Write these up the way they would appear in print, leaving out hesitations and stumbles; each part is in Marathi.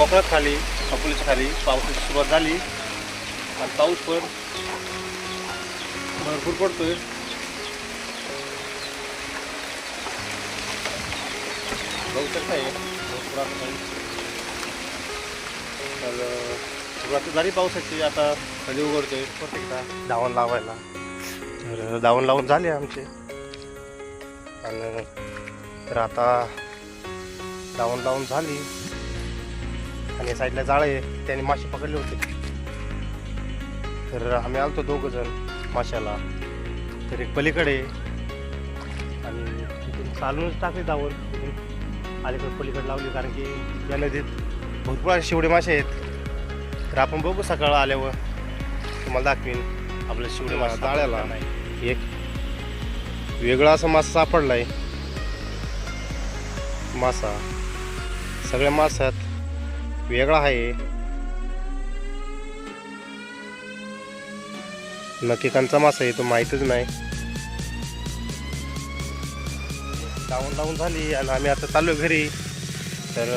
कोकणात खाली अकोल्याच्या खाली पावसाची सुरुवात झाली आणि पाऊस पण भरपूर पडतोय. बघू शकता भरपूर असं तर सुरुवात झाली पावसाची. आता कधी उघडतोय प्रत्येकदा धावण लावायला. तर धावण लावून झाले आमचे आणि तर आता धावण लावून झाली आणि साईडला जाळं आहे त्याने मासे पकडले होते. तर आम्ही आलतो दोघं जण माशाला. तर एक पलीकडे आणि तिथून चालूनच टाकली धावण अलीकडे पलीकडे लावली कारण की या नदीत भरपूर असे शिवडे मासे आहेत. तर आपण बघू सकाळ आल्यावर तुम्हाला दाखवीन आपल्या शिवडे मासे जाळ्याला. एक वेगळा असा मासा सापडला आहे. मासा सगळ्या माशात वेगळा आहे. नक्की कंचा मासा आहे तो माहीतच नाही. लावून लावून झाली आणि आम्ही आता चाललो घरी. तर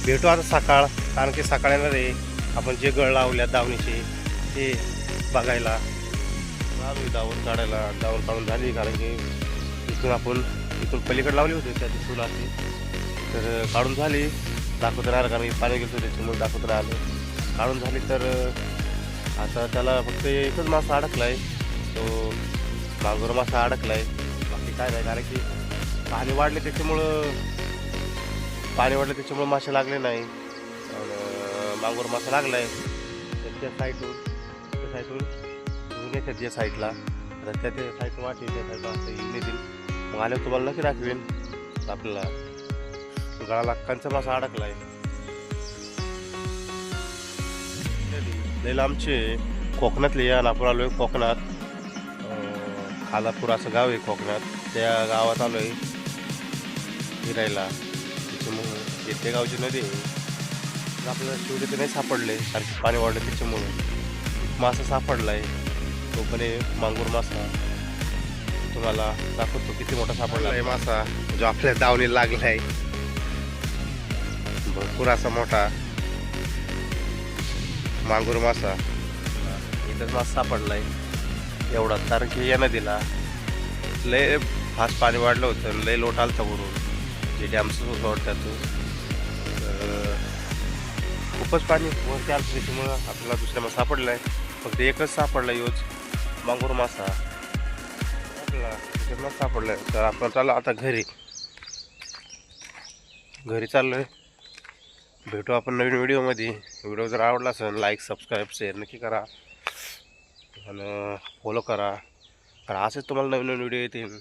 भेटू आता सकाळ कारण की सकाळ येणार आहे. आपण जे गळ लावल्या दावणीचे ते बघायला दावण काढायला. दावण काढून झाली कारण की इथून पलीकडे लावली होती त्या दिसून अशी. तर काढून झाली दाखवत राहिलं कारण की पाणी गेलं त्याच्यामुळे दाखवत राहिलं. काढून झाली तर आता त्याला फक्त एकच मासा अडकला आहे तो मांगुर मासा अडकला आहे. बाकी काय नाही कारण की पाणी वाढले त्याच्यामुळं मासे लागले नाही. मांगुर मासा लागला आहे त्या साईडून घेऊन येतात ज्या साईडला. आता त्या साईडून वाटे त्या साईडला असं येऊन येतील. मग आल्यावर तुम्हाला नक्की दाखवेन. आपल्याला गळाला कंचा मासा अडकला आहे. आमचे कोकणातले या नापूर आलो आहे. कोकणात खालापूर असं गाव आहे कोकणात. त्या गावात आलो आहे फिरायला. त्याच्यामुळं येथे गावची नदी आपल्याला शिवडे ते नाही सापडले कारण की पाणी वाढलं त्याच्यामुळं. मासा सापडला आहे तो पण आहे मांगूर मासा. तुम्हाला दाखवतो किती मोठा सापडला आहे मासा जो आपल्या दावणीला लागला आहे. भरपूर असा मोठा मांगूर मासा इथंच मासा सापडला आहे एवढा. कारण की या नदीला लय फास्ट पाणी वाढलं होतं. लय लोट आलता वरून जे डॅमचं सोडतात खूपच पाणी वरती आलं त्याच्यामुळं आपल्याला दुसऱ्या मासा सापडला आहे. फक्त एकच सापडला योज मांगूर मासा आपल्याला सापडला आहे. तर आपण चाललो आता घरी चाललो आहे. भेटू आपण नवीन व्हिडिओमध्ये. व्हिडिओ जर आवडला असेल लाईक सबस्क्राईब शेअर नक्की करा आणि फॉलो करा. तर असेच तुम्हाला नवीन व्हिडिओ येतील.